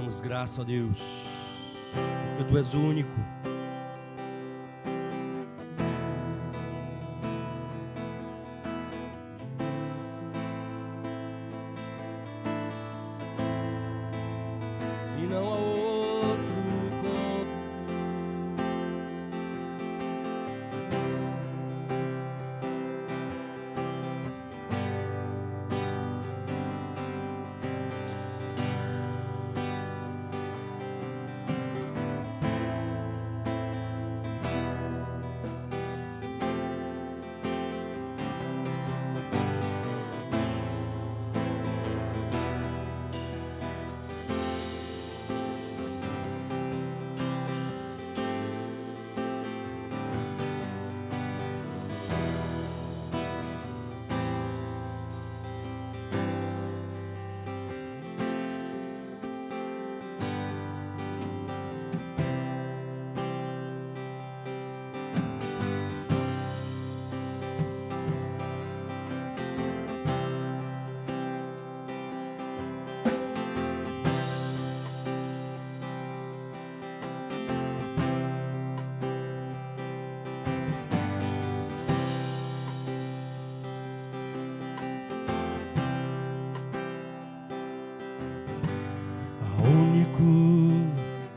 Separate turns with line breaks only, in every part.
damos graça a Deus, porque Tu és o único. E não há outro como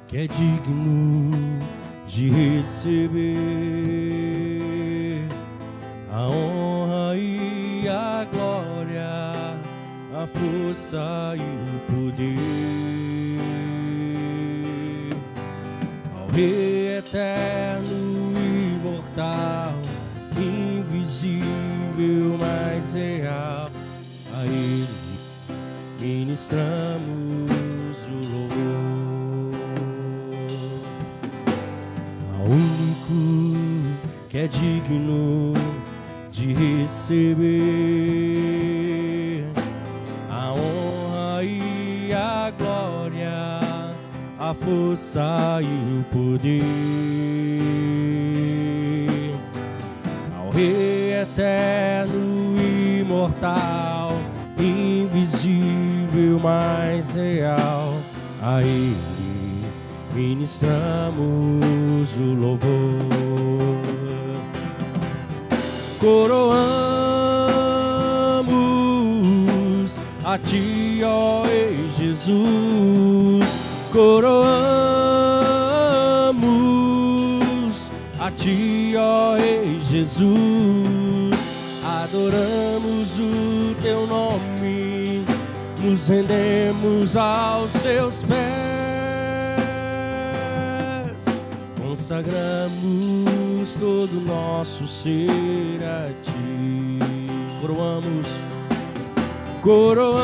que é digno de receber a honra e a glória, a força e o poder ao Rei eterno, imortal, invisível, mas real. A Ele ministramos o louvor. Ao único que é digno de receber a honra e a glória, a força e o poder ao Rei eterno, imortal, invisível, mas real. A Ele ministramos o louvor. Coroamos a Ti, ó Rei Jesus. Coroamos a Ti, ó Rei Jesus. Adoramos o Teu nome, nos rendemos aos Seus pés, consagramos todo o nosso ser a Ti. Coroamos, coroamos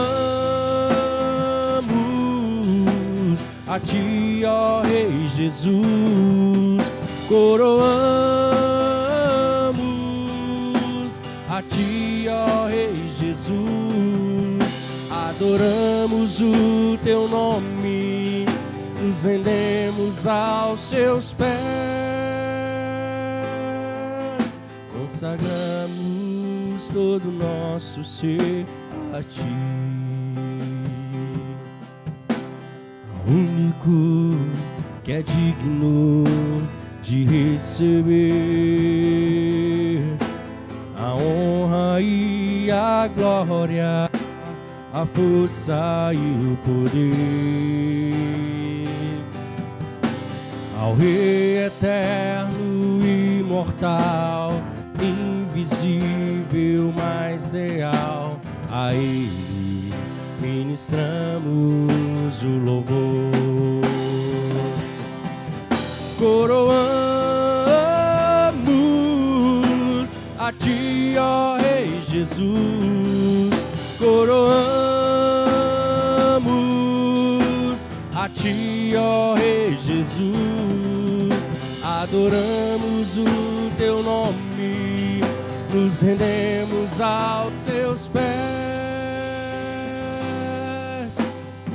a Ti, ó Rei Jesus. Coroamos a Ti, ó Rei Jesus. Adoramos o Teu nome, nos rendemos aos Seus pés, consagramos todo o nosso ser a Ti. O único que é digno de receber a honra e a glória, a força e o poder ao Rei eterno, imortal, invisível, mas real. A Ele ministramos o louvor. Coroamos a Ti, ó Rei Jesus. Coroamos a Ti, ó Rei Jesus. Adoramos o Teu nome, nos rendemos aos Teus pés,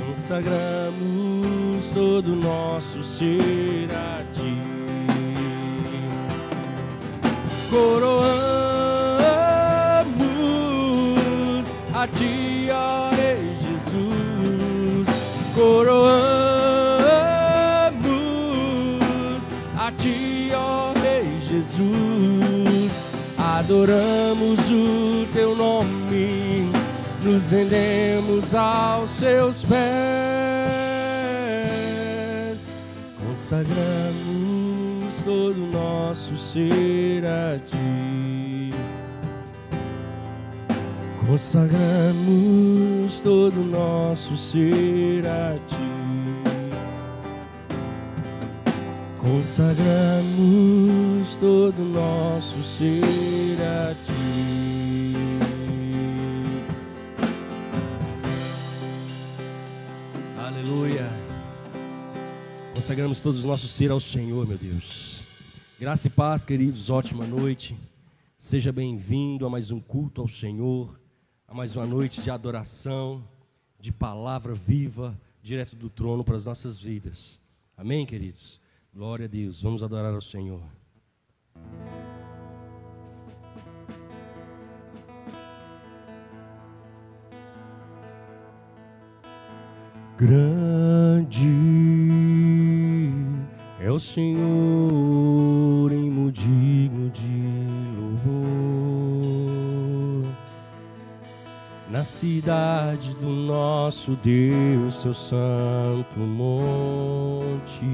consagramos todo o nosso ser a Ti. Coroamos a Ti, ó Rei Jesus. Coroamos adoramos o teu nome, nos rendemos aos seus pés, consagramos todo o nosso ser a ti, consagramos todo o nosso ser a ti. Consagramos todo o nosso ser a ti. Aleluia. Consagramos todo o nosso ser ao Senhor, meu Deus. Graça e paz, queridos, ótima noite. Seja bem-vindo a mais um culto ao Senhor, a mais uma noite de adoração, de palavra viva, direto do trono para as nossas vidas. Amém, queridos? Glória a Deus, vamos adorar ao Senhor. Grande é o Senhor, digno de louvor, na cidade do nosso Deus, seu santo monte.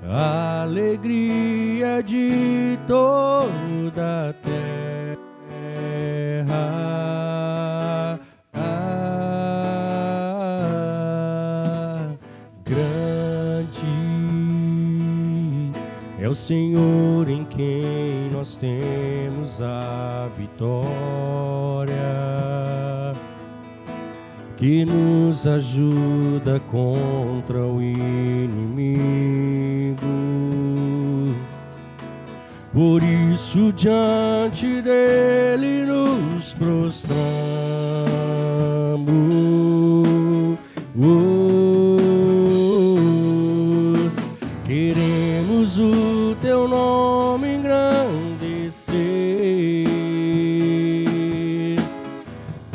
A alegria de toda a terra, grande é o Senhor em quem nós temos a vitória, que nos ajuda contra o inimigo. Por isso diante dele nos prostramos, queremos o teu nome engrandecer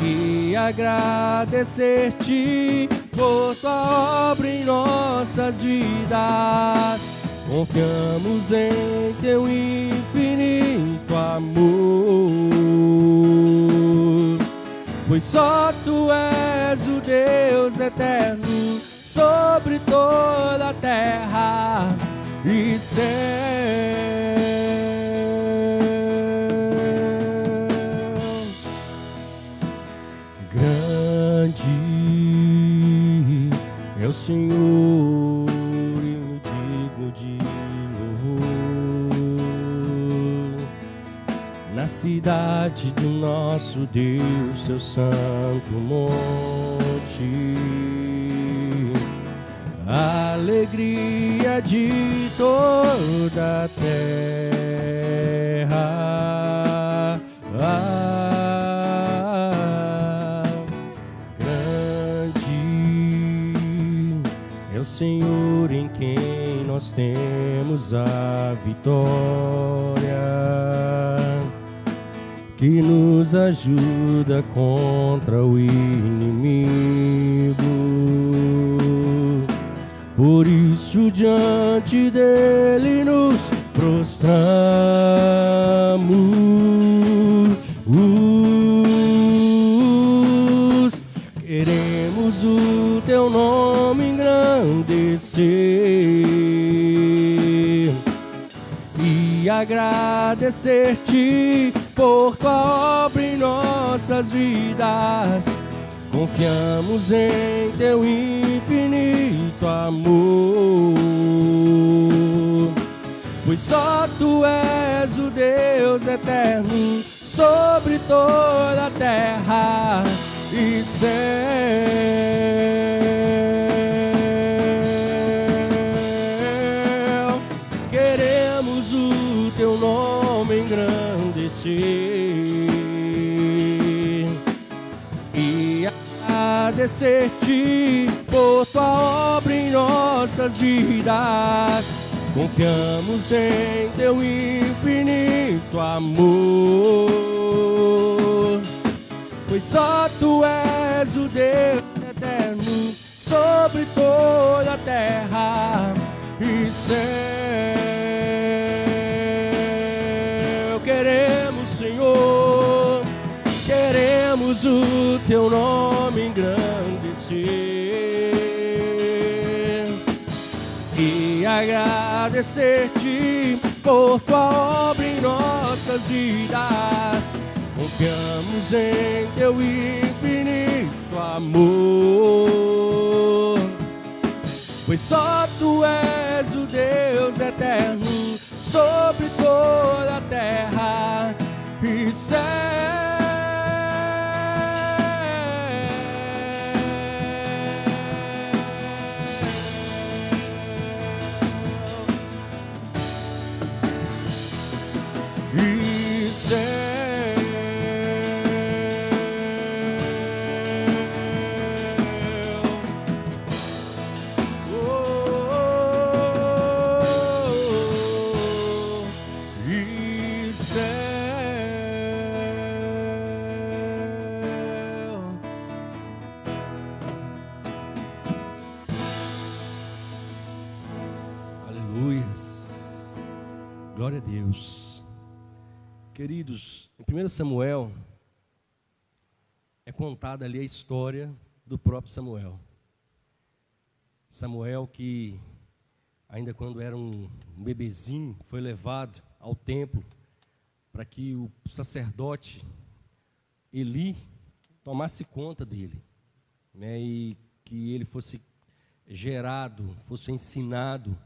e agradecer-te por tua obra em nossas vidas. Confiamos em teu infinito amor, pois só tu és o Deus eterno sobre toda a terra e céu. Grande é o Senhor, digno de louvor, na cidade do nosso Deus, seu santo monte. A alegria de toda a terra, grande é o Senhor em quem nós temos a vitória, que nos ajuda contra o inimigo. Por isso diante dele nos prostramos, queremos o teu nome engrandecer e agradecer-te por tua obra em nossas vidas. Confiamos em teu infinito amor, pois só tu és o Deus eterno sobre toda a terra e céu. Queremos o teu nome engrandecer e agradecer-te por tua obra em nossas vidas. Confiamos em teu infinito amor, pois só tu és o Deus eterno sobre toda a terra e céu. queremos o teu nome engrandecer e agradecer-te por tua obra em nossas vidas. Confiamos em teu infinito amor, pois só tu és o Deus eterno sobre toda a terra e céu. E céu. Glória a Deus. Queridos, em 1 Samuel é contada ali a história do próprio Samuel. Samuel, que ainda quando era um bebezinho, foi levado ao templo para que o sacerdote Eli tomasse conta dele, né, e que ele fosse gerado, fosse ensinado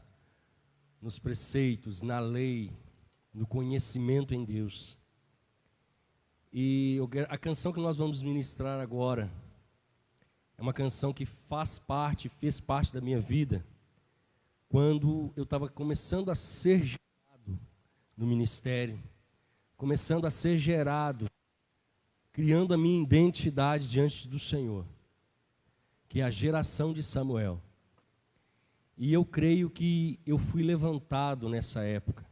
nos preceitos, na lei, no conhecimento em Deus. E a canção que nós vamos ministrar agora é uma canção que fez parte da minha vida, quando eu estava começando a ser gerado no ministério, começando a ser gerado, criando a minha identidade diante do Senhor, que é a geração de Samuel. E eu creio que eu fui levantado nessa época,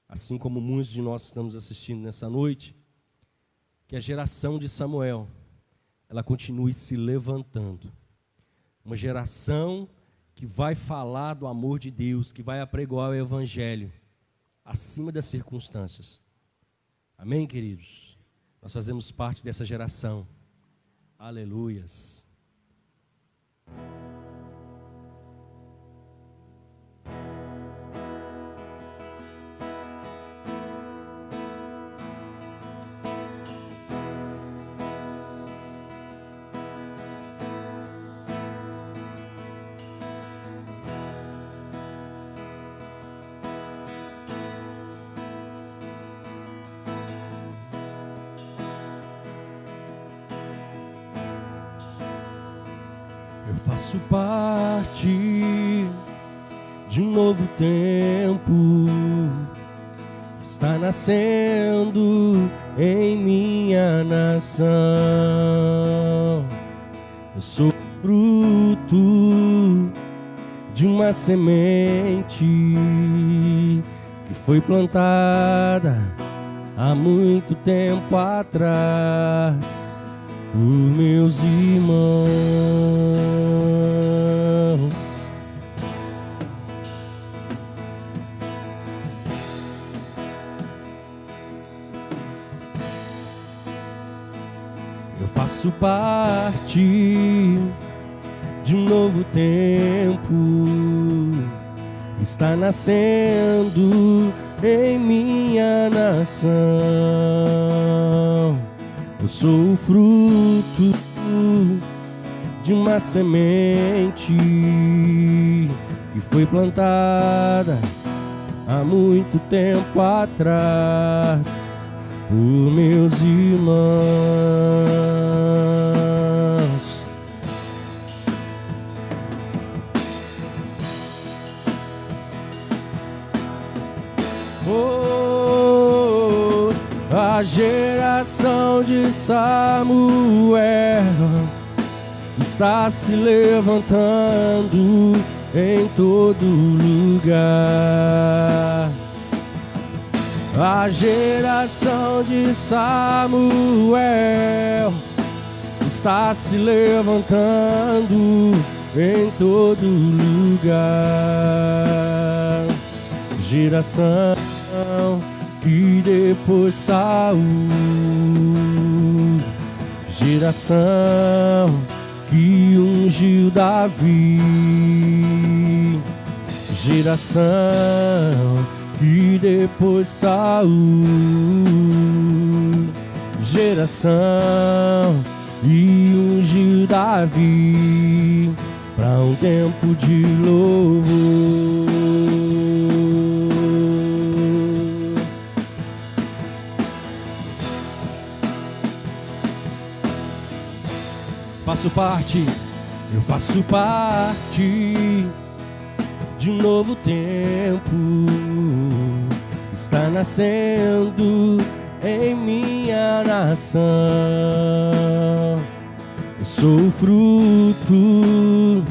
assim como muitos de nós estamos assistindo nessa noite, que a geração de Samuel, ela continue se levantando. Uma geração que vai falar do amor de Deus, que vai apregoar o Evangelho, acima das circunstâncias. Amém, queridos? Nós fazemos parte dessa geração. Aleluias. Eu faço parte de um novo tempo que está nascendo em minha nação. Eu sou fruto de uma semente que foi plantada há muito tempo atrás por meus irmãos. Eu faço parte de um novo tempo que está nascendo em minha nação. Eu sou o fruto de uma semente que foi plantada há muito tempo atrás por meus irmãos. Oh, a geração de Samuel está se levantando em todo lugar. A geração de Samuel está se levantando em todo lugar. Geração que depois Saul, geração que ungiu Davi, geração que depois Saul, geração e ungiu Davi para um tempo de louvor. Eu faço parte de um novo tempo, está nascendo em minha nação. Eu sou o fruto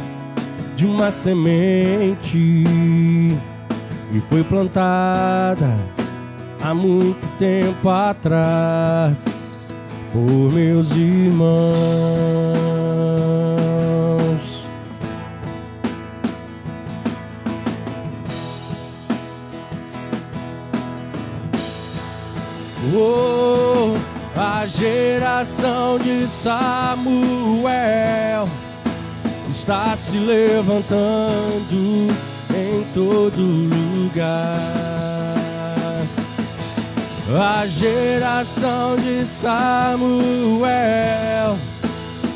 de uma semente e foi plantada há muito tempo atrás por meus irmãos. Oh, a geração de Samuel está se levantando em todo lugar. A geração de Samuel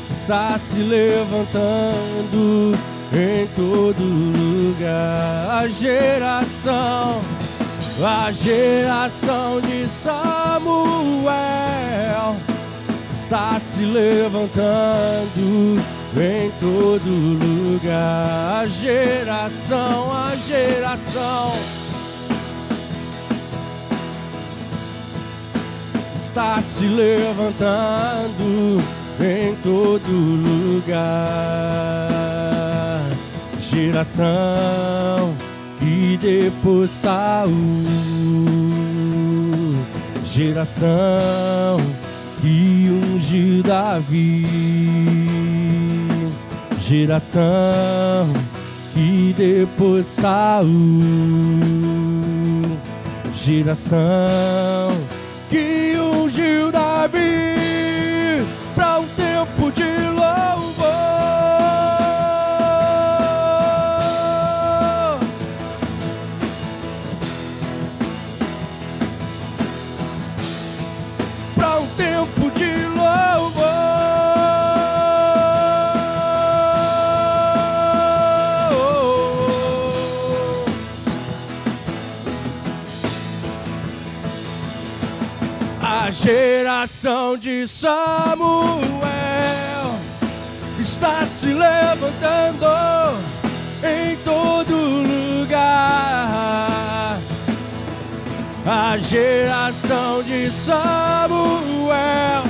está se levantando em todo lugar. A geração de Samuel está se levantando em todo lugar. A geração está se levantando em todo lugar. Geração que depois Saul, geração que ungiu Davi, geração que depois Saul, geração que ungiu Davi para um tempo de louvor. Para um tempo de louvor. A geração de Samuel está se levantando em todo lugar. A geração de Samuel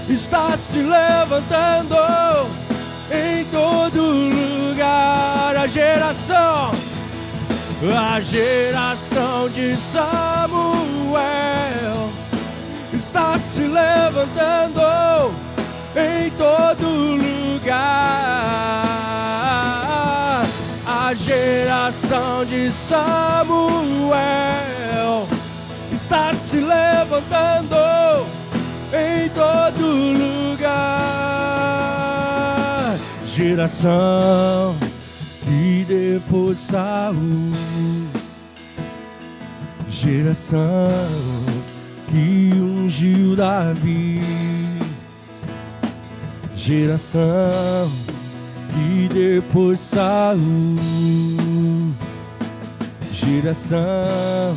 está se levantando em todo lugar. A geração de Samuel está se levantando em todo lugar. A geração de Samuel está se levantando em todo lugar. Geração que depois Saul, geração que ungiu Davi, geração que depois Saul, geração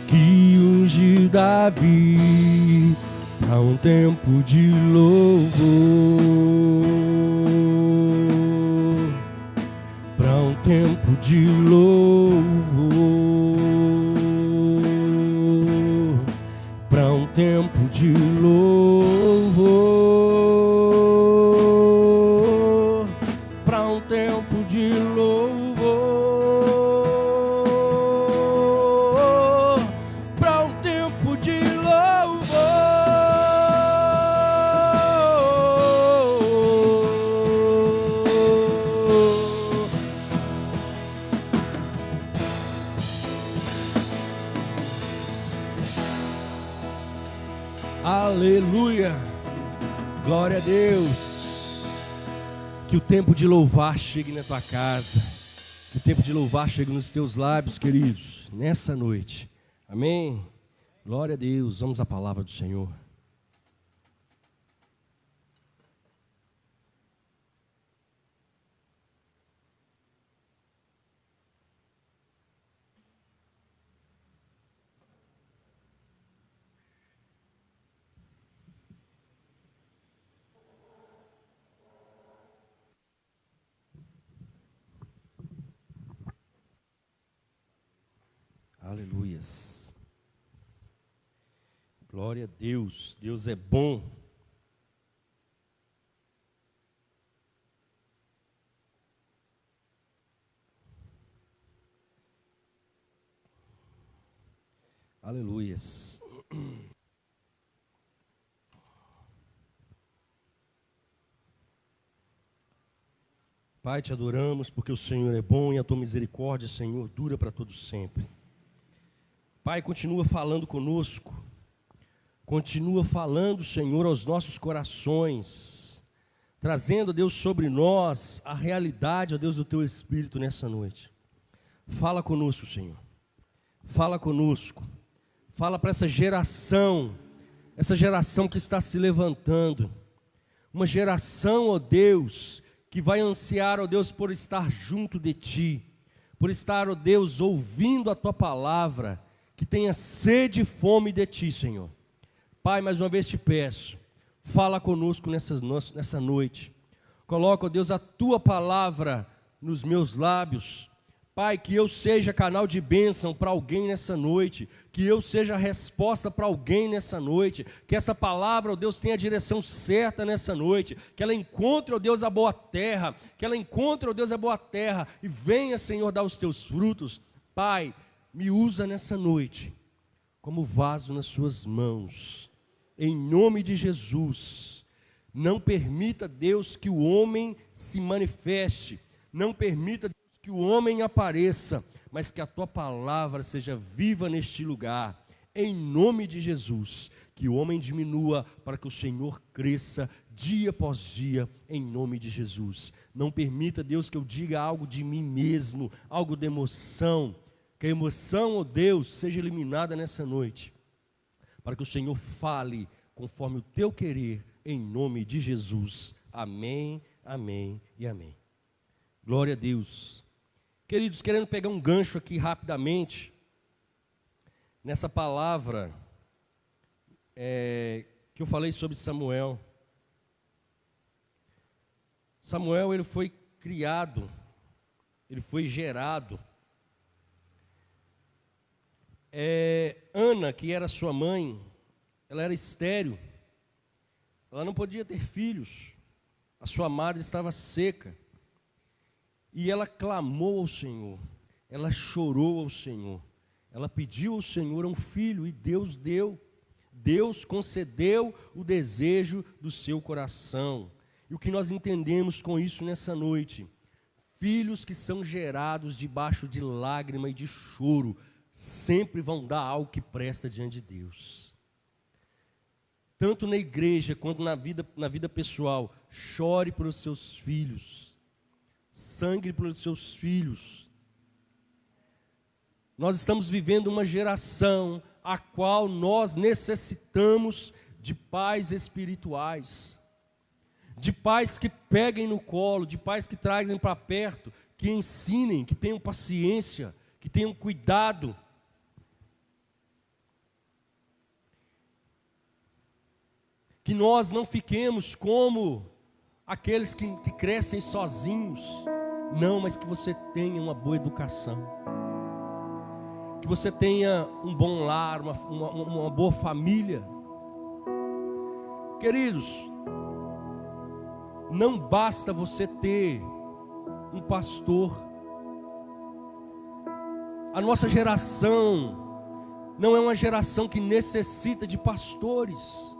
que ungiu Davi para um tempo de louvor, para um tempo de louvor, para um tempo de louvor, para um tempo de louvor, para um tempo de louvor. Aleluia. Glória a Deus. Que o tempo de louvar chegue na tua casa. Que o tempo de louvar chegue nos teus lábios, queridos, nessa noite. Amém? Glória a Deus. Vamos à palavra do Senhor. Aleluias. Glória a Deus. Deus é bom. Aleluias. Pai, te adoramos porque o Senhor é bom e a tua misericórdia, Senhor, dura para todo sempre. Pai, continua falando conosco, continua falando, Senhor, aos nossos corações, trazendo, Deus, sobre nós a realidade, ó Deus, do Teu Espírito nessa noite. Fala conosco, Senhor, fala conosco, fala para essa geração que está se levantando, uma geração, ó Deus, que vai ansiar, ó Deus, por estar junto de Ti, por estar, ó Deus, ouvindo a Tua palavra, que tenha sede e fome de Ti, Senhor. Pai, mais uma vez te peço, fala conosco nessa noite. Coloca, ó Deus, a Tua palavra nos meus lábios. Pai, que eu seja canal de bênção para alguém nessa noite, que eu seja a resposta para alguém nessa noite, que essa palavra, ó Deus, tenha a direção certa nessa noite, que ela encontre, ó Deus, a boa terra, e venha, Senhor, dar os Teus frutos. Pai, me usa nessa noite como vaso nas suas mãos, em nome de Jesus. Não permita, Deus, que o homem se manifeste, não permita, Deus, que o homem apareça, mas que a tua palavra seja viva neste lugar, em nome de Jesus. Que o homem diminua para que o Senhor cresça dia após dia, em nome de Jesus. Não permita, Deus, que eu diga algo de mim mesmo, algo de emoção. Que a emoção, ó Deus, seja eliminada nessa noite, para que o Senhor fale conforme o Teu querer, em nome de Jesus. Amém, amém e amém. Glória a Deus. Queridos, querendo pegar um gancho aqui rapidamente, nessa palavra que eu falei sobre Samuel. Samuel, ele foi criado, ele foi gerado. Ana, que era sua mãe, ela era estéril, ela não podia ter filhos, a sua madre estava seca, e ela clamou ao Senhor, ela chorou ao Senhor, ela pediu ao Senhor um filho, e Deus deu, Deus concedeu o desejo do seu coração. E o que nós entendemos com isso nessa noite? Filhos que são gerados debaixo de lágrima e de choro, sempre vão dar algo que presta diante de Deus. Tanto na igreja quanto na vida pessoal, chore pelos seus filhos, sangre pelos seus filhos. Nós estamos vivendo uma geração a qual nós necessitamos de pais espirituais, de pais que peguem no colo, de pais que trazem para perto, que ensinem, que tenham paciência, que tenham cuidado. Que nós não fiquemos como aqueles que crescem sozinhos. Não, mas que você tenha uma boa educação. Que você tenha um bom lar, uma boa família. Queridos, não basta você ter um pastor. A nossa geração não é uma geração que necessita de pastores.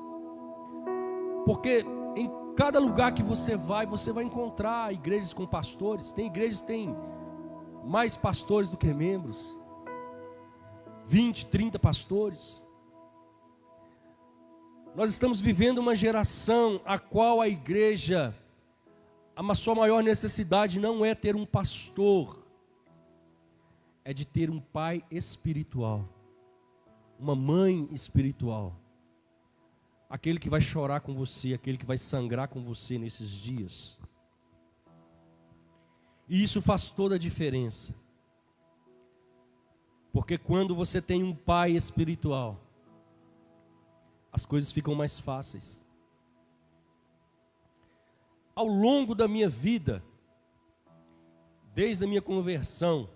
Porque em cada lugar que você vai encontrar igrejas com pastores. Tem igrejas que têm mais pastores do que membros. 20, 30 pastores. Nós estamos vivendo uma geração a qual a igreja, a sua maior necessidade não é ter um pastor, é de ter um pai espiritual, uma mãe espiritual. Aquele que vai chorar com você, aquele que vai sangrar com você nesses dias. E isso faz toda a diferença. Porque quando você tem um pai espiritual, as coisas ficam mais fáceis. Ao longo da minha vida, desde a minha conversão,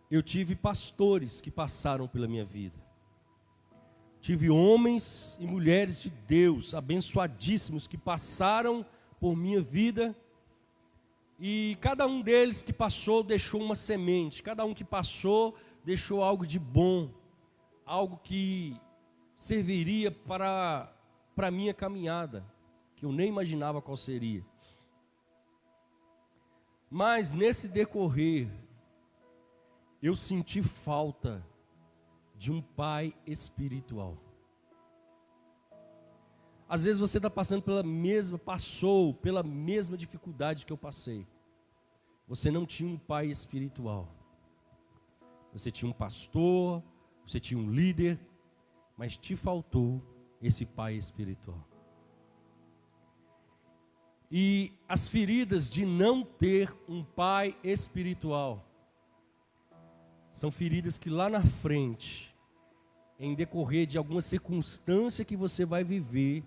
eu tive pastores que passaram pela minha vida. Tive homens e mulheres de Deus, abençoadíssimos, que passaram por minha vida. E cada um deles que passou deixou uma semente. Cada um que passou deixou algo de bom. Algo que serviria para a minha caminhada. Que eu nem imaginava qual seria. Mas nesse decorrer, eu senti falta de um pai espiritual. Às vezes você está passou pela mesma dificuldade que eu passei. Você não tinha um pai espiritual. Você tinha um pastor, você tinha um líder, mas te faltou esse pai espiritual. E as feridas de não ter um pai espiritual são feridas que lá na frente, em decorrer de alguma circunstância que você vai viver,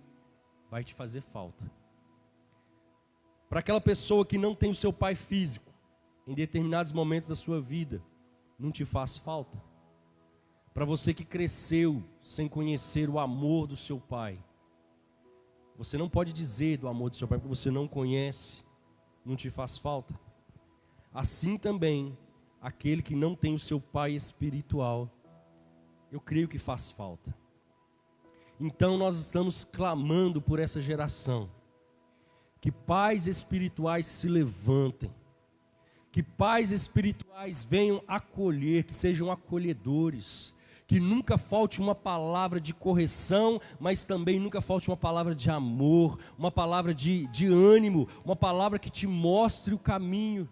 vai te fazer falta. Para aquela pessoa que não tem o seu pai físico, em determinados momentos da sua vida, não te faz falta. Para você que cresceu sem conhecer o amor do seu pai, você não pode dizer do amor do seu pai, porque você não conhece, não te faz falta. Assim também, aquele que não tem o seu pai espiritual, eu creio que faz falta. Então nós estamos clamando por essa geração, que pais espirituais se levantem, que pais espirituais venham acolher, que sejam acolhedores, que nunca falte uma palavra de correção, mas também nunca falte uma palavra de amor, uma palavra de ânimo, uma palavra que te mostre o caminho.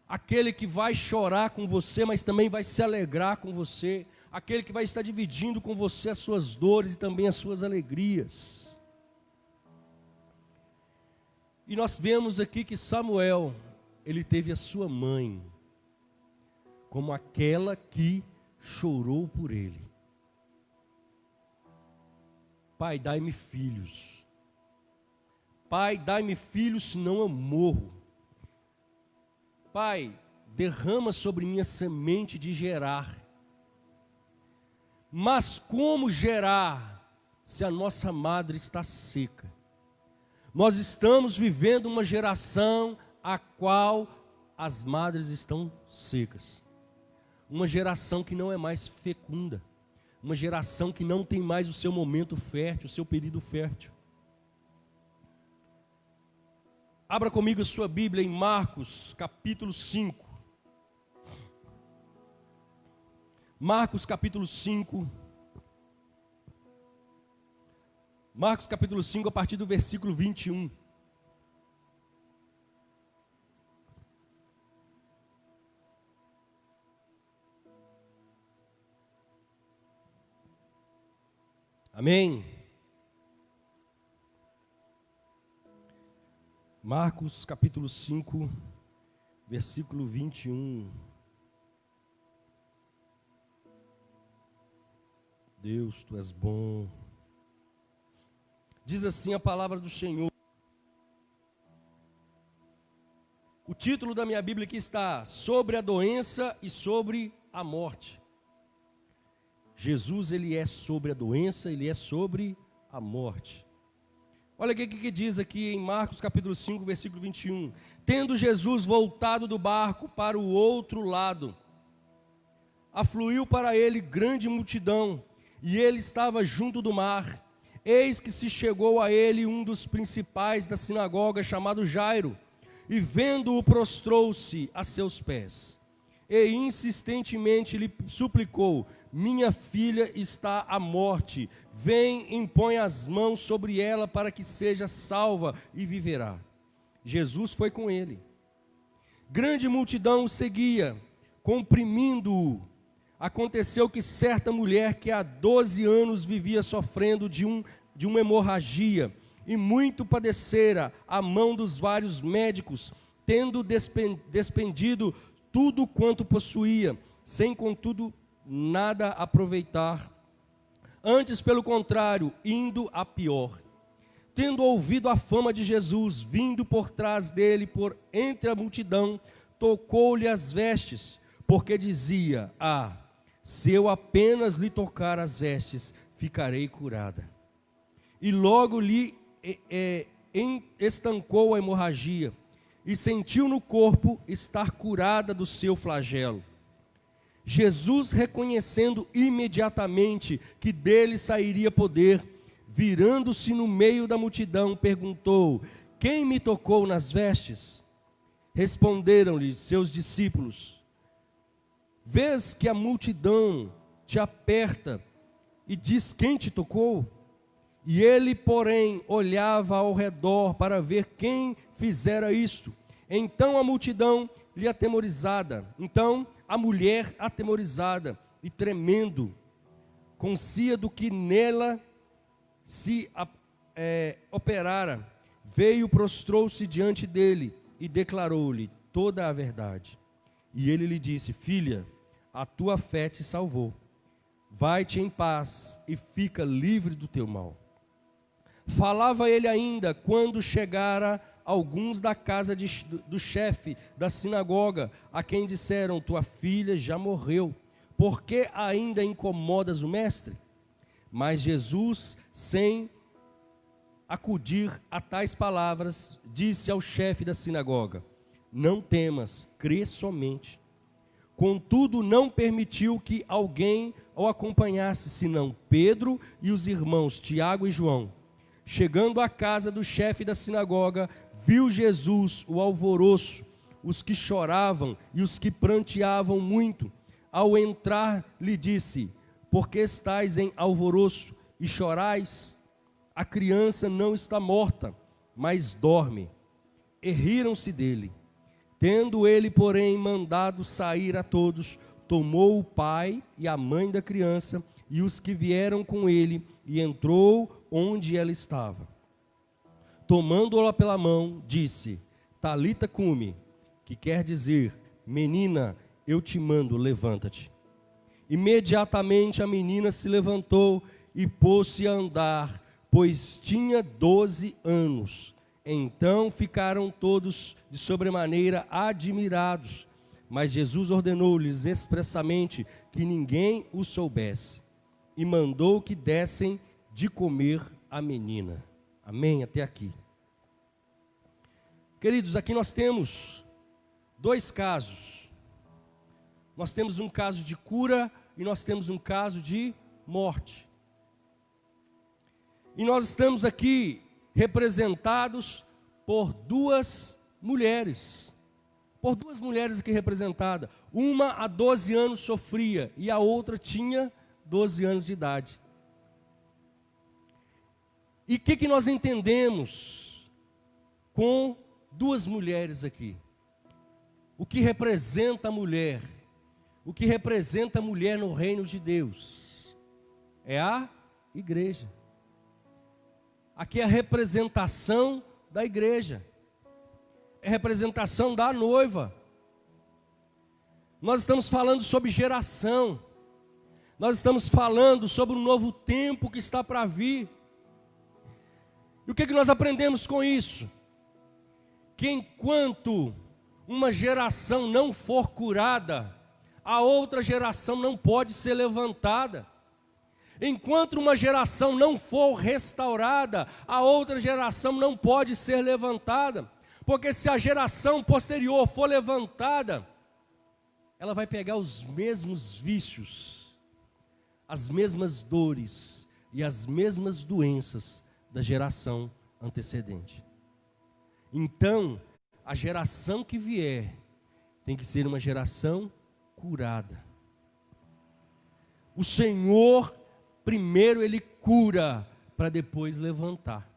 Aquele que vai chorar com você, mas também vai se alegrar com você. Aquele que vai estar dividindo com você as suas dores e também as suas alegrias. E nós vemos aqui que Samuel, ele teve a sua mãe como aquela que chorou por ele. Pai, dai-me filhos. Pai, dai-me filhos, senão eu morro. Pai, derrama sobre mim a semente de gerar. Mas como gerar se a nossa madre está seca? Nós estamos vivendo uma geração a qual as madres estão secas. Uma geração que não é mais fecunda. Uma geração que não tem mais o seu momento fértil, o seu período fértil. Abra comigo a sua Bíblia em Marcos, capítulo 5. Marcos, capítulo 5. Marcos, capítulo 5, a partir do versículo 21. Amém? Marcos capítulo 5, versículo 21. Deus, Tu és bom. Diz assim a palavra do Senhor. O título da minha Bíblia aqui está: sobre a doença e sobre a morte. Jesus, Ele é sobre a doença, Ele é sobre a morte. Olha o que diz aqui em Marcos capítulo 5, versículo 21. Tendo Jesus voltado do barco para o outro lado, afluiu para ele grande multidão, e ele estava junto do mar. Eis que se chegou a ele um dos principais da sinagoga, chamado Jairo, e vendo-o prostrou-se a seus pés, e insistentemente lhe suplicou: minha filha está à morte. Vem, impõe as mãos sobre ela para que seja salva e viverá. Jesus foi com ele. Grande multidão o seguia, comprimindo-o. Aconteceu que certa mulher que há 12 anos vivia sofrendo de uma hemorragia e muito padecera à mão dos vários médicos, tendo despendido tudo quanto possuía, sem contudo nada aproveitar, antes pelo contrário, indo a pior. Tendo ouvido a fama de Jesus, vindo por trás dele, por entre a multidão, tocou-lhe as vestes, porque dizia: se eu apenas lhe tocar as vestes, ficarei curada. E logo lhe estancou a hemorragia, e sentiu no corpo estar curada do seu flagelo. Jesus, reconhecendo imediatamente que dele sairia poder, virando-se no meio da multidão, perguntou: quem me tocou nas vestes? Responderam-lhe seus discípulos: vês que a multidão te aperta e diz: quem te tocou? E ele, porém, olhava ao redor para ver quem fizera isto. Então a multidão lhe atemorizada. Então a mulher atemorizada e tremendo, conscia do que nela se operara, veio, prostrou-se diante dele e declarou-lhe toda a verdade. E ele lhe disse: filha, a tua fé te salvou. Vai-te em paz e fica livre do teu mal. Falava ele ainda, quando chegara alguns da casa do chefe da sinagoga, a quem disseram: tua filha já morreu, por que ainda incomodas o mestre? Mas Jesus, sem acudir a tais palavras, disse ao chefe da sinagoga: não temas, crê somente. Contudo, não permitiu que alguém o acompanhasse, senão Pedro e os irmãos Tiago e João. Chegando à casa do chefe da sinagoga, viu Jesus o alvoroço, os que choravam e os que pranteavam muito. Ao entrar, lhe disse: por que estáis em alvoroço e chorais? A criança não está morta, mas dorme. E riram-se dele. Tendo ele, porém, mandado sair a todos, tomou o pai e a mãe da criança e os que vieram com ele, e entrou onde ela estava. Tomando-a pela mão, disse: Talita cumi, que quer dizer: menina, eu te mando, levanta-te. Imediatamente a menina se levantou e pôs-se a andar, pois tinha 12 anos. Então ficaram todos de sobremaneira admirados, mas Jesus ordenou-lhes expressamente que ninguém o soubesse, e mandou que dessem de comer à menina. Amém? Até aqui. Queridos, aqui nós temos dois casos. Nós temos um caso de cura e nós temos um caso de morte. E nós estamos aqui representados por duas mulheres. Por duas mulheres aqui representadas. Uma há 12 anos sofria e a outra tinha 12 anos de idade. E o que nós entendemos com duas mulheres aqui? O que representa a mulher? O que representa a mulher no reino de Deus? É a igreja. Aqui é a representação da igreja. É a representação da noiva. Nós estamos falando sobre geração. Nós estamos falando sobre um novo tempo que está para vir. E o que nós aprendemos com isso? Que enquanto uma geração não for curada, a outra geração não pode ser levantada. Enquanto uma geração não for restaurada, a outra geração não pode ser levantada. Porque se a geração posterior for levantada, ela vai pegar os mesmos vícios, as mesmas dores e as mesmas doenças da geração antecedente. Então, a geração que vier tem que ser uma geração curada. O Senhor, primeiro Ele cura, para depois levantar.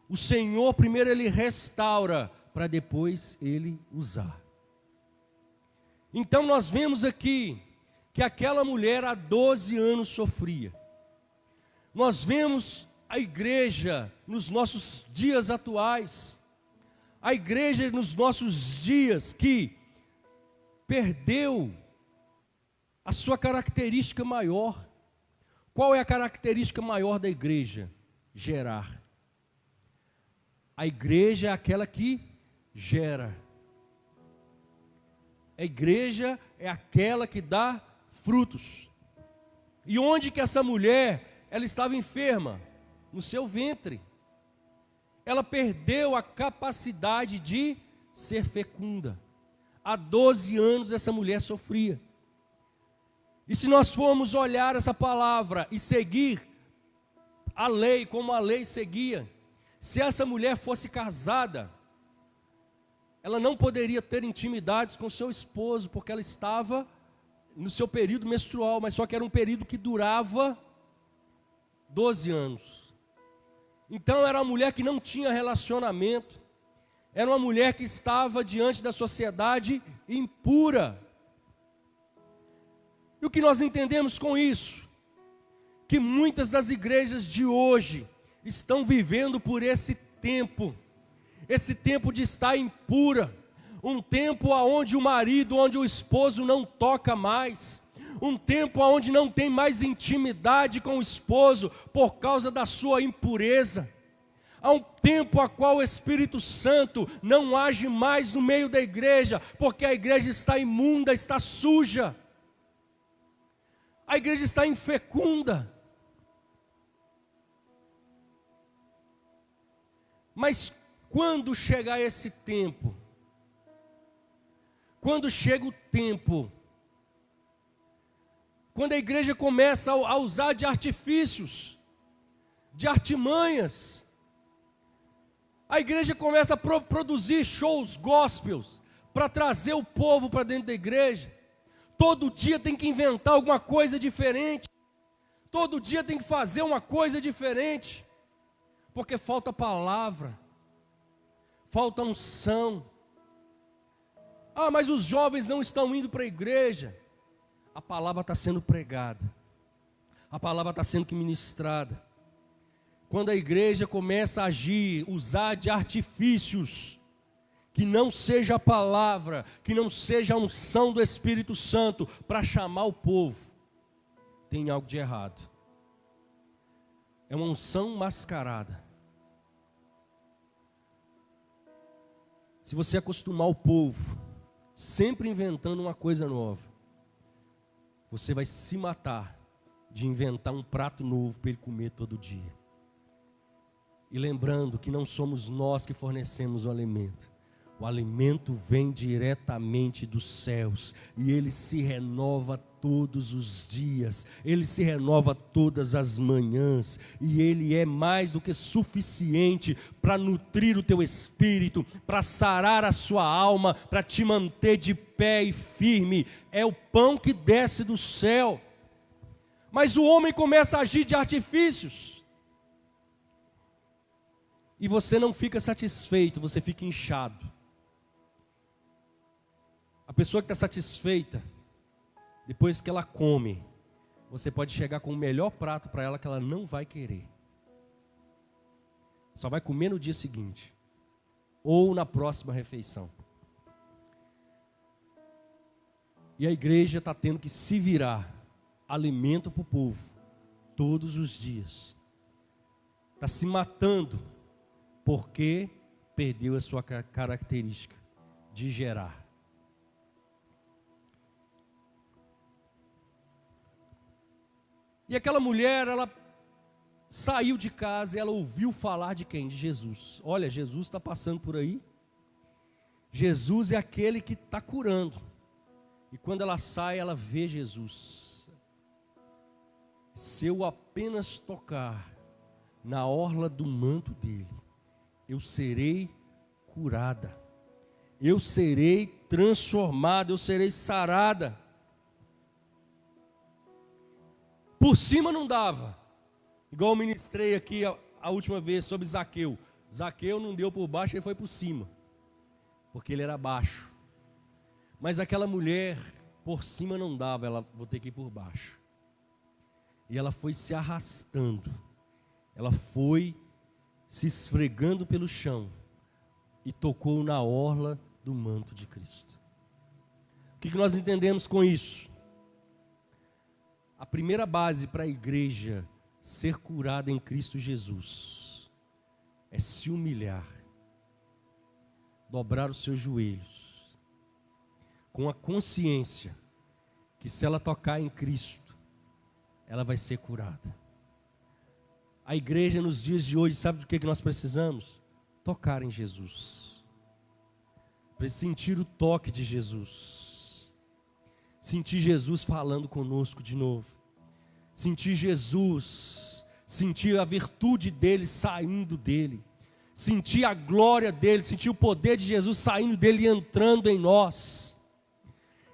O Senhor, primeiro Ele restaura, para depois Ele usar. Então nós vemos aqui, que aquela mulher há 12 anos sofria. Nós vemos a igreja nos nossos dias atuais, a igreja nos nossos dias que perdeu a sua característica maior. Qual é a característica maior da igreja? Gerar. A igreja é aquela que gera. A igreja é aquela que dá frutos. E onde que essa mulher, ela estava enferma? No seu ventre. Ela perdeu a capacidade de ser fecunda. Há 12 anos essa mulher sofria. E se nós formos olhar essa palavra e seguir a lei, como a lei seguia, se essa mulher fosse casada, ela não poderia ter intimidades com seu esposo, porque ela estava no seu período menstrual, mas só que era um período que durava 12 anos. Então era uma mulher que não tinha relacionamento, era uma mulher que estava diante da sociedade impura. E o que nós entendemos com isso? Que muitas das igrejas de hoje estão vivendo por esse tempo de estar impura, um tempo onde o marido, onde o esposo não toca mais, um tempo onde não tem mais intimidade com o esposo por causa da sua impureza. Há um tempo a qual o Espírito Santo não age mais no meio da igreja, porque a igreja está imunda, está suja. A igreja está infecunda. Mas quando chegar esse tempo, quando chega o tempo, quando a igreja começa a usar de artifícios, de artimanhas, a igreja começa a produzir shows gospels, para trazer o povo para dentro da igreja. Todo dia tem que inventar alguma coisa diferente. Todo dia tem que fazer uma coisa diferente. Porque falta palavra. Falta unção. Ah, mas os jovens não estão indo para a igreja. A palavra está sendo pregada. A palavra está sendo ministrada. Quando a igreja começa a agir, usar de artifícios, que não seja a palavra, que não seja a unção do Espírito Santo para chamar o povo, tem algo de errado. É uma unção mascarada. Se você acostumar o povo, sempre inventando uma coisa nova, você vai se matar de inventar um prato novo para ele comer todo dia. E lembrando que não somos nós que fornecemos o alimento. O alimento vem diretamente dos céus e ele se renova todos os dias, ele se renova todas as manhãs e ele é mais do que suficiente para nutrir o teu espírito, para sarar a sua alma, para te manter de pé e firme. É o pão que desce do céu. Mas o homem começa a agir de artifícios e você não fica satisfeito, você fica inchado. A pessoa que está satisfeita, depois que ela come, você pode chegar com o melhor prato para ela que ela não vai querer. Só vai comer no dia seguinte, ou na próxima refeição. E a igreja está tendo que se virar alimento para o povo, todos os dias. Está se matando, porque perdeu a sua característica de gerar. E aquela mulher, ela saiu de casa e ela ouviu falar de quem? De Jesus. Olha, Jesus está passando por aí. Jesus é aquele que está curando. E quando ela sai, ela vê Jesus. Se eu apenas tocar na orla do manto dele, eu serei curada. Eu serei transformada, eu serei sarada. Por cima não dava. Igual eu ministrei aqui a última vez sobre Zaqueu. Zaqueu não deu por baixo, ele foi por cima. Porque ele era baixo. Mas aquela mulher, por cima não dava, ela vou ter que ir por baixo. E ela foi se arrastando. Ela foi se esfregando pelo chão. E tocou na orla do manto de Cristo. O que nós entendemos com isso? A primeira base para a igreja ser curada em Cristo Jesus é se humilhar, dobrar os seus joelhos, com a consciência que se ela tocar em Cristo, ela vai ser curada. A igreja nos dias de hoje, sabe do que nós precisamos? Tocar em Jesus, para sentir o toque de Jesus. Sentir Jesus falando conosco de novo. Sentir Jesus, sentir a virtude dele saindo dele. Sentir a glória dele, sentir o poder de Jesus saindo dele e entrando em nós.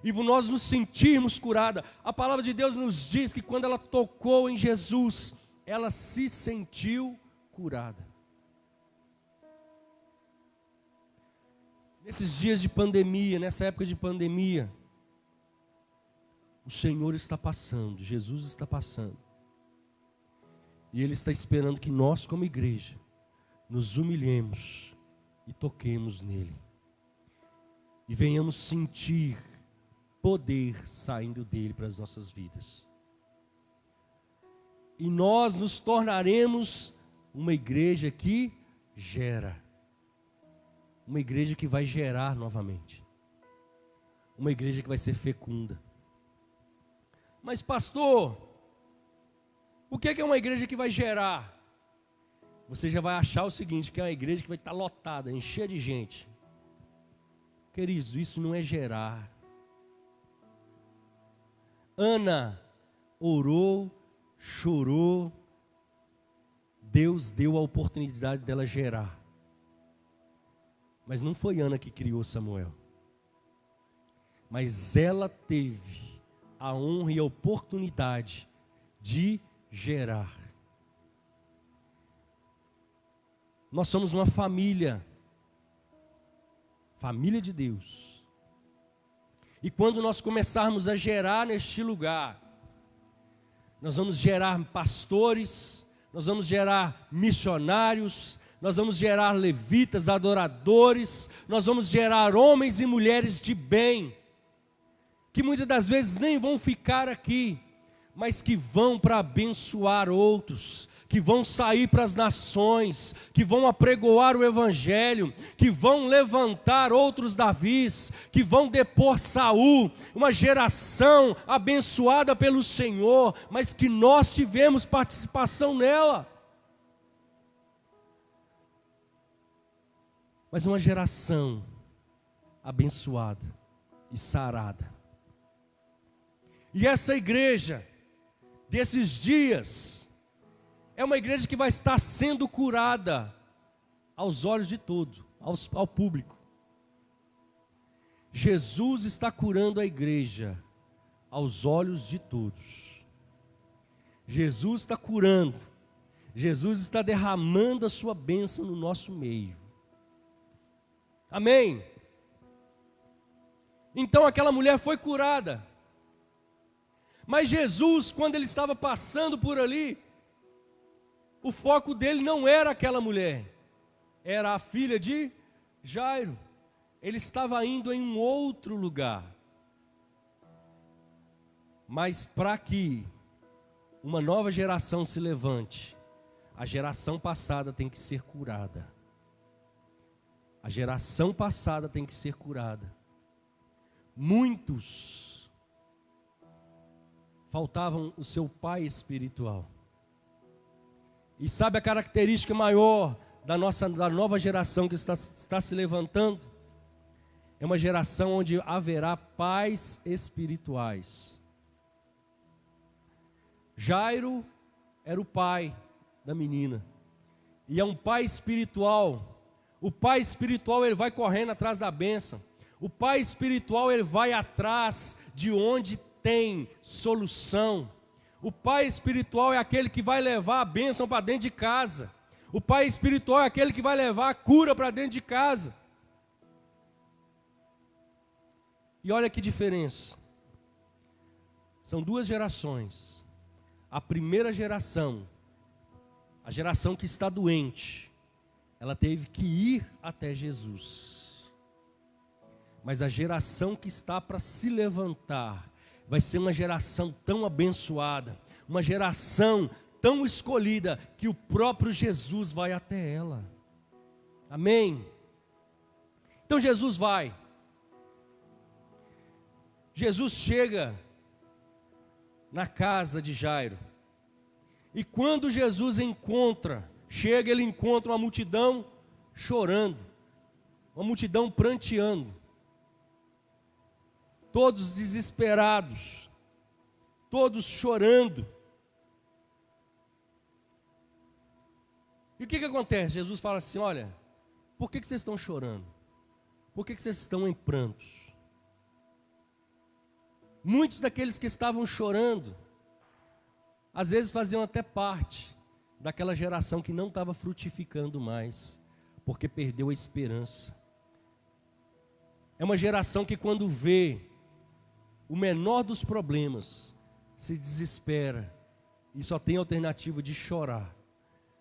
E nós nos sentirmos curados. A palavra de Deus nos diz que quando ela tocou em Jesus, ela se sentiu curada. Nesses dias de pandemia, nessa época de pandemia, o Senhor está passando, Jesus está passando. E Ele está esperando que nós, como igreja, nos humilhemos e toquemos nele. E venhamos sentir poder saindo dele para as nossas vidas. E nós nos tornaremos uma igreja que gera. Uma igreja que vai gerar novamente. Uma igreja que vai ser fecunda. Mas pastor, o que é uma igreja que vai gerar? Você já vai achar o seguinte, que é uma igreja que vai estar lotada, encher de gente. Queridos, isso não é gerar. Ana orou, chorou, Deus deu a oportunidade dela gerar. Mas não foi Ana que criou Samuel. Mas ela teve a honra e a oportunidade de gerar. Nós somos uma família de Deus. E quando nós começarmos a gerar neste lugar, nós vamos gerar pastores, nós vamos gerar missionários, nós vamos gerar levitas, adoradores, nós vamos gerar homens e mulheres de bem, que muitas das vezes nem vão ficar aqui, mas que vão para abençoar outros, que vão sair para as nações, que vão apregoar o evangelho, que vão levantar outros Davis, que vão depor Saul, uma geração abençoada pelo Senhor, mas que nós tivemos participação nela. Mas uma geração abençoada e sarada. E essa igreja, desses dias, é uma igreja que vai estar sendo curada aos olhos de todos, ao público. Jesus está curando a igreja aos olhos de todos. Jesus está curando, Jesus está derramando a sua bênção no nosso meio. Amém? Então aquela mulher foi curada. Mas Jesus, quando ele estava passando por ali, o foco dele não era aquela mulher, era a filha de Jairo. Ele estava indo em um outro lugar. Mas para que uma nova geração se levante, a geração passada tem que ser curada. A geração passada tem que ser curada. Muitos faltavam o seu pai espiritual. E sabe a característica maior da nova geração que está se levantando? É uma geração onde haverá pais espirituais. Jairo era o pai da menina. E é um pai espiritual. O pai espiritual, ele vai correndo atrás da bênção. O pai espiritual, ele vai atrás de onde tem solução. O pai espiritual é aquele que vai levar a bênção para dentro de casa. O pai espiritual é aquele que vai levar a cura para dentro de casa. E olha que diferença. São duas gerações. A primeira geração, a geração que está doente, ela teve que ir até Jesus. Mas a geração que está para se levantar, vai ser uma geração tão abençoada, uma geração tão escolhida, que o próprio Jesus vai até ela. Amém? Então Jesus vai. Jesus chega na casa de Jairo. E quando Jesus chega, ele encontra uma multidão chorando, uma multidão pranteando, todos desesperados, todos chorando. E o que acontece? Jesus fala assim: olha, por que vocês estão chorando? Por que vocês estão em prantos? Muitos daqueles que estavam chorando, às vezes faziam até parte daquela geração que não estava frutificando mais, porque perdeu a esperança. É uma geração que, quando vê o menor dos problemas, se desespera e só tem alternativa de chorar,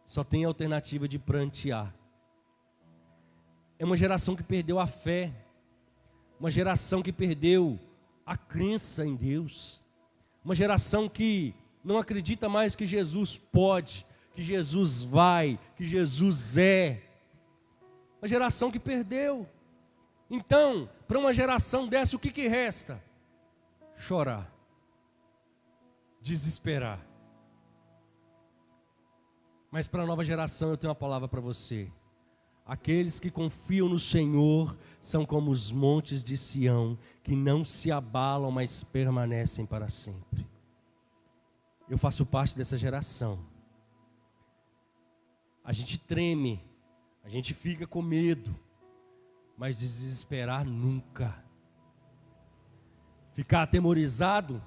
só tem alternativa de prantear. É uma geração que perdeu a fé, uma geração que perdeu a crença em Deus, uma geração que não acredita mais que Jesus pode, que Jesus vai, que Jesus é. Uma geração que perdeu. Então, para uma geração dessa, o que resta? Chorar, desesperar. Mas para a nova geração eu tenho uma palavra para você. Aqueles que confiam no Senhor são como os montes de Sião, que não se abalam, mas permanecem para sempre. Eu faço parte dessa geração. A gente treme, a gente fica com medo, mas desesperar nunca. Ficar atemorizado,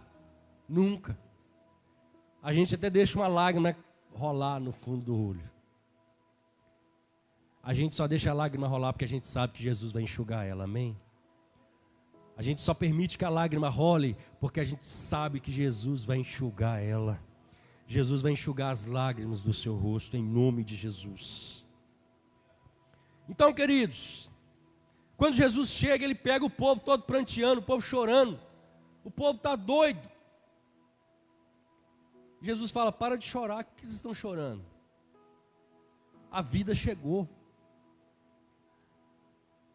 nunca. A gente até deixa uma lágrima rolar no fundo do olho. A gente só deixa a lágrima rolar porque a gente sabe que Jesus vai enxugar ela, amém? A gente só permite que a lágrima role porque a gente sabe que Jesus vai enxugar ela. Jesus vai enxugar as lágrimas do seu rosto, em nome de Jesus. Então, queridos, quando Jesus chega, ele pega o povo todo pranteando, o povo chorando, o povo está doido. Jesus fala: para de chorar, por que vocês estão chorando? A vida chegou.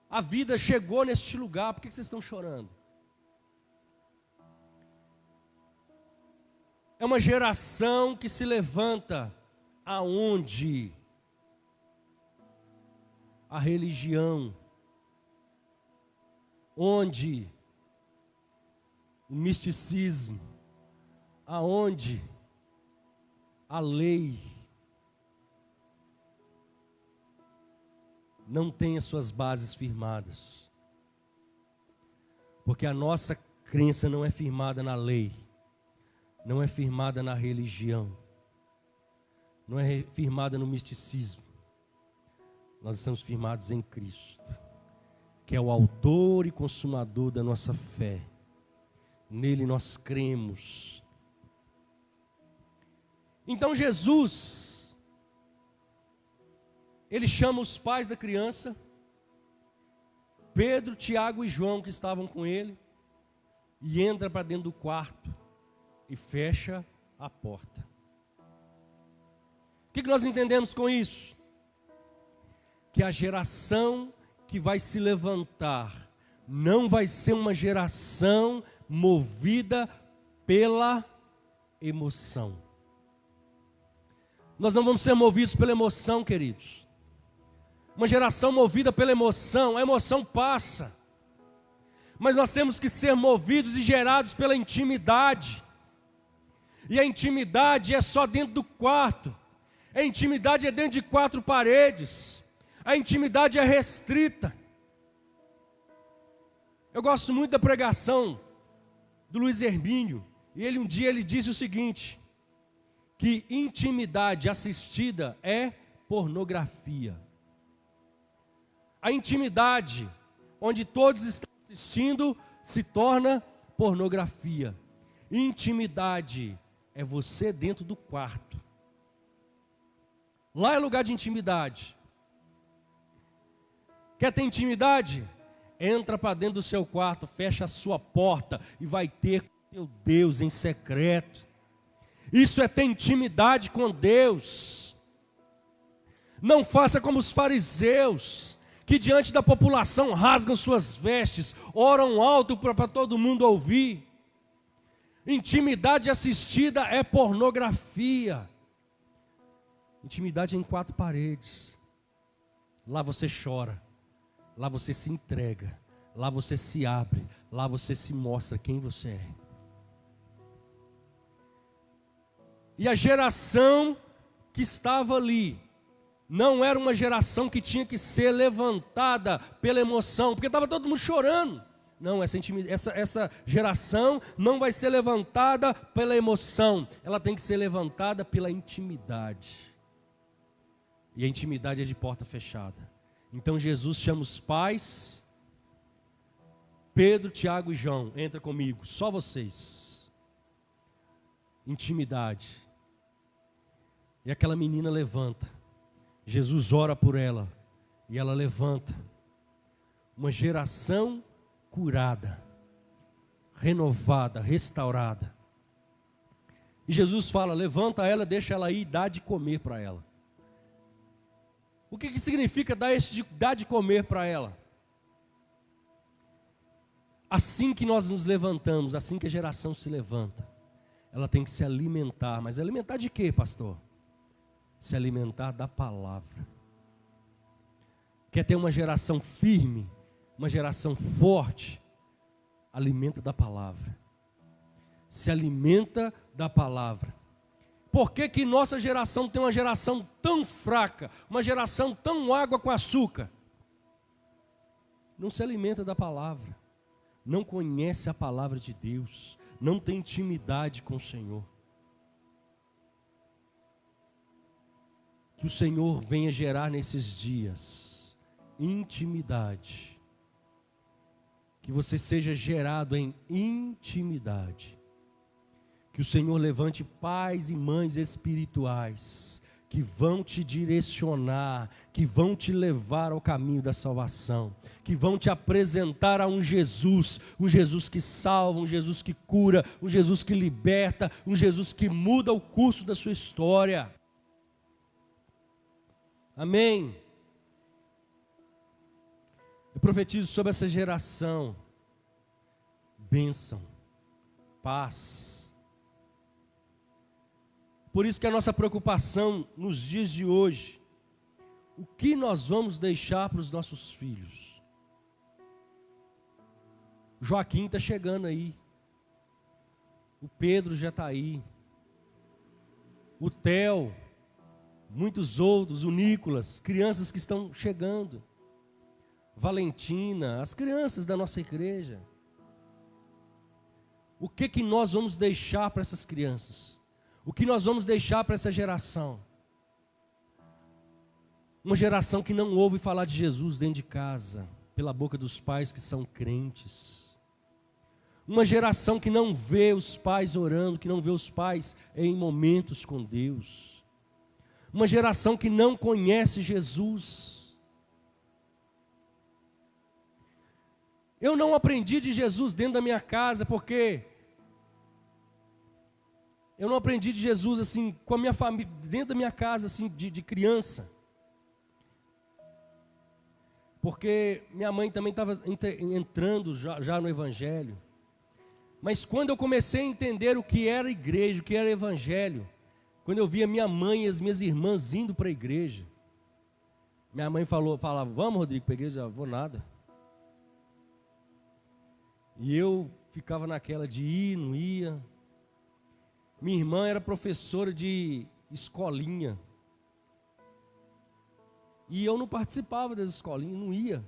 A vida chegou neste lugar, por que vocês estão chorando? É uma geração que se levanta aonde a religião, onde o misticismo, aonde a lei não tem as suas bases firmadas. Porque a nossa crença não é firmada na lei, não é firmada na religião, não é firmada no misticismo. Nós estamos firmados em Cristo, que é o autor e consumador da nossa fé. Nele nós cremos. Então Jesus, ele chama os pais da criança, Pedro, Tiago e João, que estavam com ele, e entra para dentro do quarto e fecha a porta. O que nós entendemos com isso? Que a geração que vai se levantar não vai ser uma geração movida pela emoção. Nós não vamos ser movidos pela emoção, queridos. Uma geração movida pela emoção, a emoção passa. Mas nós temos que ser movidos e gerados pela intimidade. E a intimidade é só dentro do quarto. A intimidade é dentro de 4 paredes. A intimidade é restrita. Eu gosto muito da pregação do Luiz Hermínio. E um dia ele disse o seguinte: que intimidade assistida é pornografia. A intimidade, onde todos estão assistindo, se torna pornografia. Intimidade é você dentro do quarto. Lá é lugar de intimidade. Quer ter intimidade? Entra para dentro do seu quarto, fecha a sua porta e vai ter com teu Deus em secreto. Isso é ter intimidade com Deus. Não faça como os fariseus, que diante da população rasgam suas vestes, oram alto para todo mundo ouvir. Intimidade assistida é pornografia. Intimidade é em quatro paredes. Lá você chora, lá você se entrega, lá você se abre, lá você se mostra quem você é. E a geração que estava ali não era uma geração que tinha que ser levantada pela emoção, porque estava todo mundo chorando. Não, essa geração não vai ser levantada pela emoção, ela tem que ser levantada pela intimidade. E a intimidade é de porta fechada. Então Jesus chama os pais, Pedro, Tiago e João, entra comigo, só vocês. Intimidade. E aquela menina levanta. Jesus ora por ela e ela levanta. Uma geração curada, renovada, restaurada. E Jesus fala: levanta ela, deixa ela ir e dá de comer para ela. O que significa dar de comer para ela? Assim que nós nos levantamos, assim que a geração se levanta, ela tem que se alimentar. Mas alimentar de quê, pastor? Se alimentar da palavra. Quer ter uma geração firme, uma geração forte? Alimenta da palavra. Se alimenta da palavra. Por que nossa geração tem uma geração tão fraca, uma geração tão água com açúcar? Não se alimenta da palavra, não conhece a palavra de Deus, não tem intimidade com o Senhor. Que o Senhor venha gerar nesses dias intimidade, que você seja gerado em intimidade. Que o Senhor levante pais e mães espirituais, que vão te direcionar, que vão te levar ao caminho da salvação, que vão te apresentar a um Jesus que salva, um Jesus que cura, um Jesus que liberta, um Jesus que muda o curso da sua história. Amém? Eu profetizo sobre essa geração, bênção, paz. Por isso que a nossa preocupação nos dias de hoje, o que nós vamos deixar para os nossos filhos? O Joaquim está chegando aí, o Pedro já está aí, o Theo, muitos outros, o Nicolas, crianças que estão chegando, Valentina, as crianças da nossa igreja. O que nós vamos deixar para essas crianças? O que nós vamos deixar para essa geração? Uma geração que não ouve falar de Jesus dentro de casa, pela boca dos pais que são crentes. Uma geração que não vê os pais orando, que não vê os pais em momentos com Deus. Uma geração que não conhece Jesus. Eu não aprendi de Jesus dentro da minha casa, porque eu não aprendi de Jesus assim, com a minha família, dentro da minha casa, assim, de criança. Porque minha mãe também estava entrando já no Evangelho. Mas quando eu comecei a entender o que era igreja, o que era Evangelho, quando eu via minha mãe e as minhas irmãs indo para a igreja, minha mãe falava, vamos, Rodrigo, para a igreja? Eu vou nada. E eu ficava naquela de ir, não ia. Minha irmã era professora de escolinha. E eu não participava das escolinhas, não ia.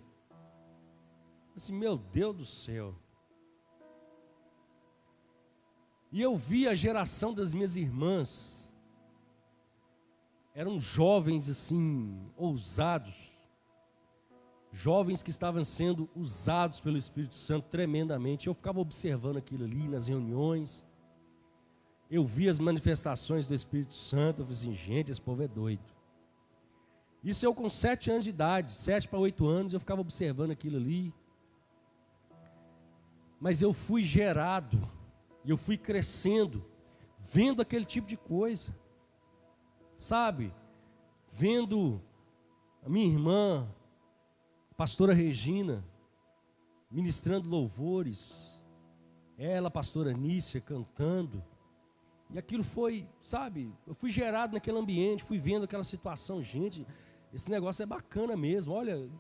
Assim, meu Deus do céu. E eu vi a geração das minhas irmãs eram jovens assim, ousados, jovens que estavam sendo usados pelo Espírito Santo tremendamente. Eu ficava observando aquilo ali nas reuniões, eu via as manifestações do Espírito Santo, eu falei assim, gente, esse povo é doido. Isso eu com 7 anos de idade, 7 para 8 anos, eu ficava observando aquilo ali. Mas eu fui gerado, e eu fui crescendo, vendo aquele tipo de coisa, sabe? Vendo a minha irmã, a pastora Regina, ministrando louvores, ela, a pastora Nícia, cantando, e aquilo foi, sabe? Eu fui gerado naquele ambiente, fui vendo aquela situação, gente, esse negócio é bacana mesmo, olha.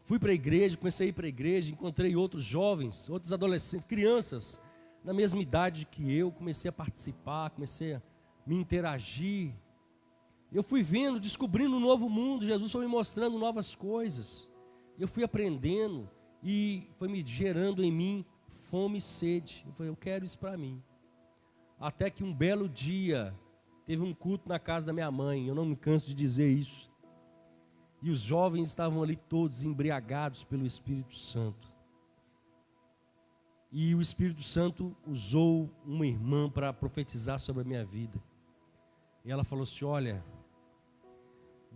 Fui para a igreja, comecei a ir para a igreja, encontrei outros jovens, outros adolescentes, crianças, na mesma idade que eu, comecei a participar, comecei a me interagir. Eu fui vendo, descobrindo um novo mundo, Jesus foi me mostrando novas coisas. Eu fui aprendendo e foi me gerando em mim fome e sede. Eu falei, eu quero isso para mim. Até que um belo dia, teve um culto na casa da minha mãe, eu não me canso de dizer isso. E os jovens estavam ali todos embriagados pelo Espírito Santo. E o Espírito Santo usou uma irmã para profetizar sobre a minha vida. E ela falou assim, olha,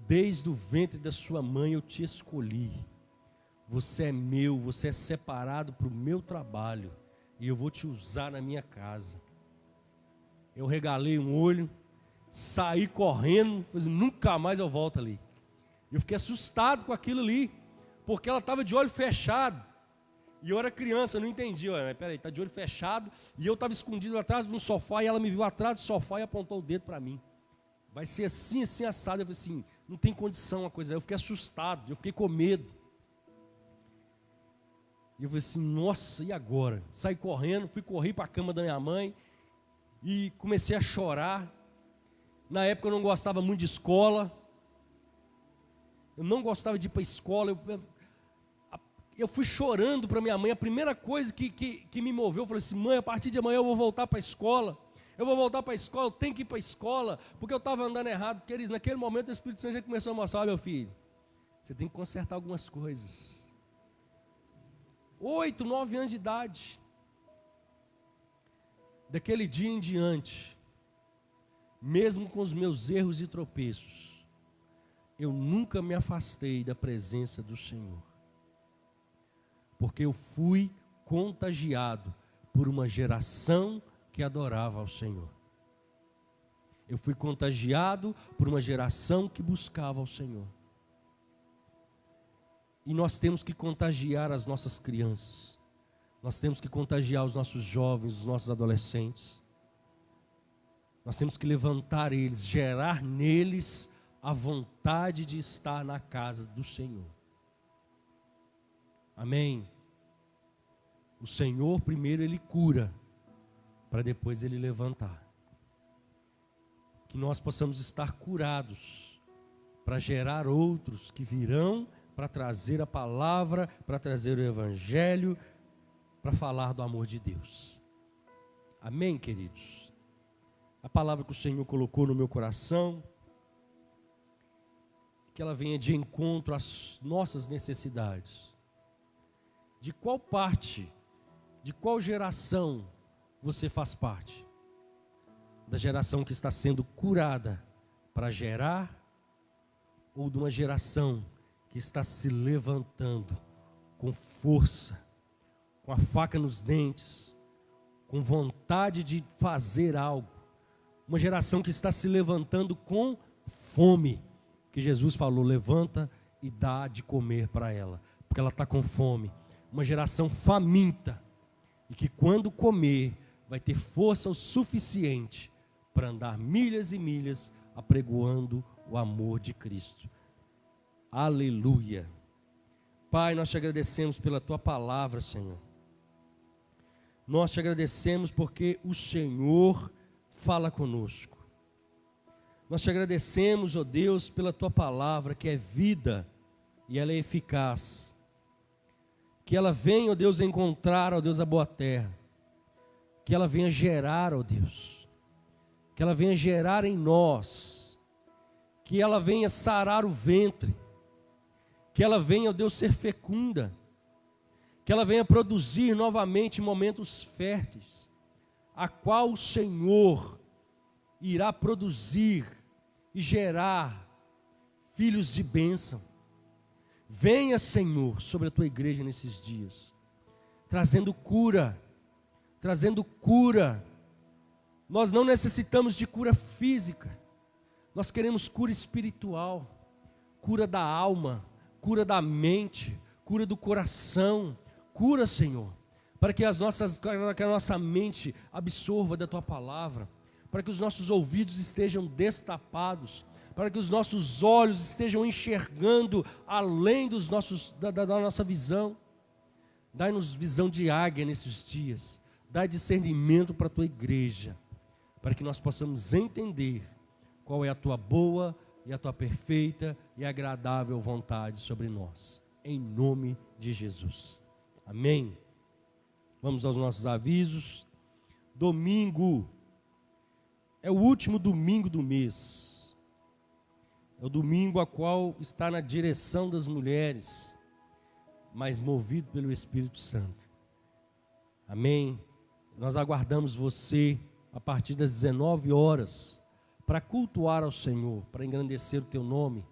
desde o ventre da sua mãe eu te escolhi. Você é meu, você é separado para o meu trabalho. E eu vou te usar na minha casa. Eu regalei um olho, saí correndo, falei, nunca mais eu volto ali. Eu fiquei assustado com aquilo ali, porque ela estava de olho fechado. E eu era criança, eu não entendi. Mas peraí, está de olho fechado. E eu estava escondido atrás de um sofá, e ela me viu atrás do sofá e apontou o dedo para mim. Vai ser assim, assim, assado. Eu falei assim, não tem condição a coisa. Eu fiquei assustado, eu fiquei com medo. E eu falei assim, nossa, e agora? Saí correndo, fui correr para a cama da minha mãe e comecei a chorar. Na época eu não gostava muito de escola. Eu não gostava de ir para a escola. Eu fui chorando para minha mãe. A primeira coisa que me moveu, eu falei assim, mãe, a partir de amanhã eu vou voltar para a escola. Eu vou voltar para a escola, eu tenho que ir para a escola, porque eu estava andando errado. Porque eles, naquele momento o Espírito Santo já começou a mostrar, meu filho, você tem que consertar algumas coisas. 8, 9 anos de idade. Daquele dia em diante, mesmo com os meus erros e tropeços, eu nunca me afastei da presença do Senhor. Porque eu fui contagiado por uma geração que adorava ao Senhor. Eu fui contagiado por uma geração que buscava ao Senhor. E nós temos que contagiar as nossas crianças. Nós temos que contagiar os nossos jovens, os nossos adolescentes. Nós temos que levantar eles, gerar neles a vontade de estar na casa do Senhor. Amém? O Senhor primeiro Ele cura, para depois Ele levantar. Que nós possamos estar curados, para gerar outros que virão para trazer a palavra, para trazer o Evangelho, para falar do amor de Deus. Amém, queridos? A palavra que o Senhor colocou no meu coração, que ela venha de encontro às nossas necessidades. De qual parte, de qual geração você faz parte? Da geração que está sendo curada para gerar, ou de uma geração que está se levantando com força, com a faca nos dentes, com vontade de fazer algo? Uma geração que está se levantando com fome, que Jesus falou, levanta e dá de comer para ela, porque ela está com fome. Uma geração faminta, e que quando comer, vai ter força o suficiente para andar milhas e milhas apregoando o amor de Cristo. Aleluia. Pai, nós te agradecemos pela tua palavra, Senhor. Nós te agradecemos porque o Senhor fala conosco. Nós te agradecemos, ó Deus, pela tua palavra, que é vida e ela é eficaz. Que ela venha, ó Deus, encontrar, ó Deus, a boa terra. Que ela venha gerar, ó Deus. que ela venha gerar em nós, que ela venha sarar o ventre, que ela venha, ó Deus, ser fecunda, que ela venha produzir novamente momentos férteis, a qual o Senhor irá produzir e gerar filhos de bênção. Venha, Senhor, sobre a tua igreja nesses dias, trazendo cura, trazendo cura. Nós não necessitamos de cura física, nós queremos cura espiritual, cura da alma, cura da mente, cura do coração. Cura, Senhor, para que a nossa mente absorva da tua palavra, para que os nossos ouvidos estejam destapados, para que os nossos olhos estejam enxergando além da nossa visão. Dai-nos visão de águia nesses dias, dai discernimento para a tua igreja, para que nós possamos entender qual é a tua boa e a tua perfeita e agradável vontade sobre nós, em nome de Jesus, amém. Vamos aos nossos avisos. Domingo é o último domingo do mês, é o domingo a qual está na direção das mulheres, mas movido pelo Espírito Santo, amém. Nós aguardamos você a partir das 19 horas, para cultuar ao Senhor, para engrandecer o teu nome,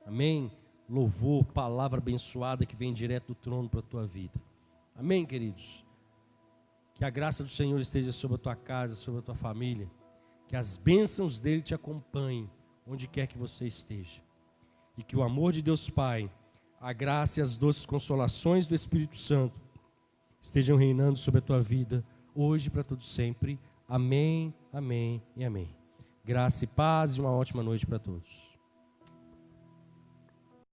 amém. Louvor, palavra abençoada que vem direto do trono para a tua vida, amém, queridos. Que a graça do Senhor esteja sobre a tua casa, sobre a tua família, que as bênçãos dele te acompanhem onde quer que você esteja, e que o amor de Deus Pai, a graça e as doces consolações do Espírito Santo estejam reinando sobre a tua vida, hoje e para todo sempre, amém, amém e amém. Graça e paz e uma ótima noite para todos.